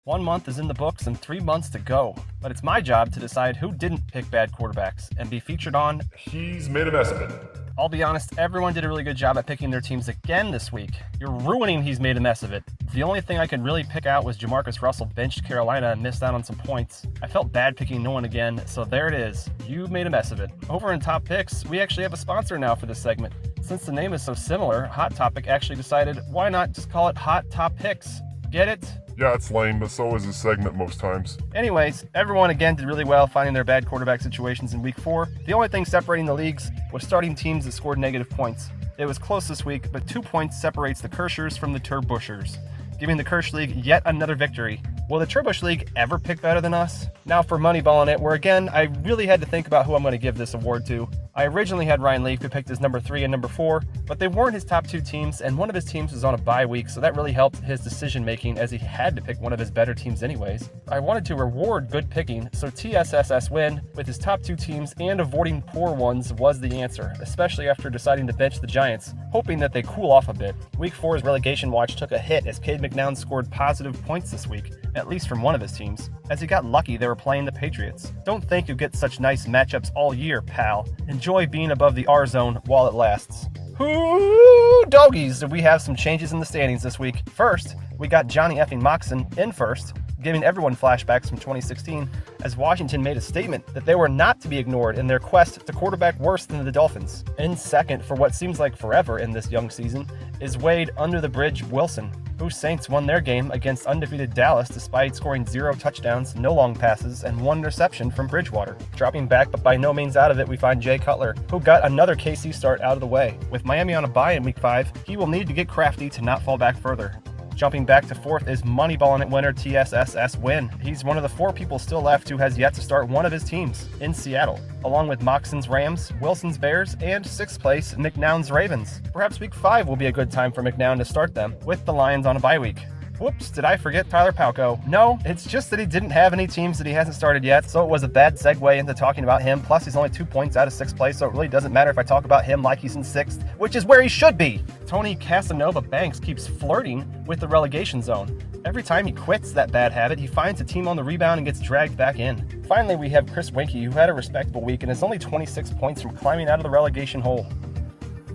1 month is in the books and 3 months to go, but it's my job to decide who didn't pick bad quarterbacks and be featured on He's Made a Mess of It. I'll be honest, everyone did a really good job at picking their teams again this week. You're ruining He's Made a Mess of It. The only thing I could really pick out was Jamarcus Russell benched Carolina and missed out on some points. I felt bad picking no one again, so there it is. You made a mess of it. Over in Top Picks, we actually have a sponsor now for this segment. Since the name is so similar, Hot Topic actually decided, why not just call it Hot Top Picks? Get it? Yeah, it's lame, but so is this segment most times. Anyways, everyone again did really well finding their bad quarterback situations in week 4. The only thing separating the leagues was starting teams that scored negative points. It was close this week, but 2 points separates the Kershers from the Turbushers, giving the Kirsch League yet another victory. Will the Turbush League ever pick better than us? Now for Moneyballing It, where again, I really had to think about who I'm going to give this award to. I originally had Ryan Leaf, who picked his number 3 and number 4, but they weren't his top 2 teams, and one of his teams was on a bye week, so that really helped his decision making as he had to pick one of his better teams anyways. I wanted to reward good picking, so TSSS Win, with his top 2 teams and avoiding poor ones, was the answer, especially after deciding to bench the Giants, hoping that they cool off a bit. Week 4's relegation watch took a hit as Cade McNown scored positive points this week, at least from one of his teams, as he got lucky they were playing the Patriots. Don't think you'll get such nice matchups all year, pal. Enjoy being above the R zone while it lasts. Whoo, doggies, we have some changes in the standings this week. First, we got Johnny effing Moxon in first, giving everyone flashbacks from 2016, as Washington made a statement that they were not to be ignored in their quest to quarterback worse than the Dolphins. In second, for what seems like forever in this young season, is Wade Under the Bridge Wilson, whose Saints won their game against undefeated Dallas despite scoring 0 touchdowns, no long passes, and 1 interception from Bridgewater. Dropping back but by no means out of it, we find Jay Cutler, who got another KC start out of the way. With Miami on a bye in week 5, he will need to get crafty to not fall back further. Jumping back to 4th is Moneyballin' It winner TSSS Win. He's one of the 4 people still left who has yet to start one of his teams in Seattle, along with Moxon's Rams, Wilson's Bears, and 6th place McNown's Ravens. Perhaps week 5 will be a good time for McNown to start them, with the Lions on a bye week. Whoops, did I forget Tyler Palco? No, it's just that he didn't have any teams that he hasn't started yet, so it was a bad segue into talking about him. Plus, he's only 2 points out of 6th place, so it really doesn't matter if I talk about him like he's in 6th, which is where he should be. Tony Casanova Banks keeps flirting with the relegation zone. Every time he quits that bad habit, he finds a team on the rebound and gets dragged back in. Finally, we have Chris Winkie, who had a respectable week and is only 26 points from climbing out of the relegation hole.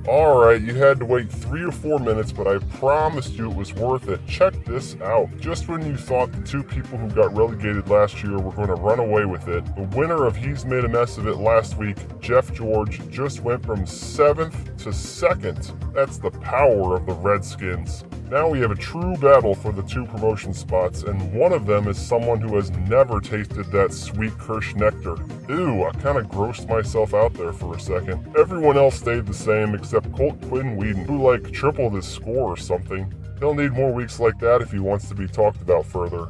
Alright, you had to wait 3 or 4 minutes, but I promised you it was worth it. Check this out. Just when you thought the 2 people who got relegated last year were going to run away with it, the winner of He's Made a Mess of It last week, Jeff George, just went from 7th to 2nd. That's the power of the Redskins. Now we have a true battle for the 2 promotion spots, and one of them is someone who has never tasted that sweet Kirsch nectar. Ew, I kind of grossed myself out there for a second. Everyone else stayed the same except Colt Quinn Whedon, who tripled his score or something. He'll need more weeks like that if he wants to be talked about further.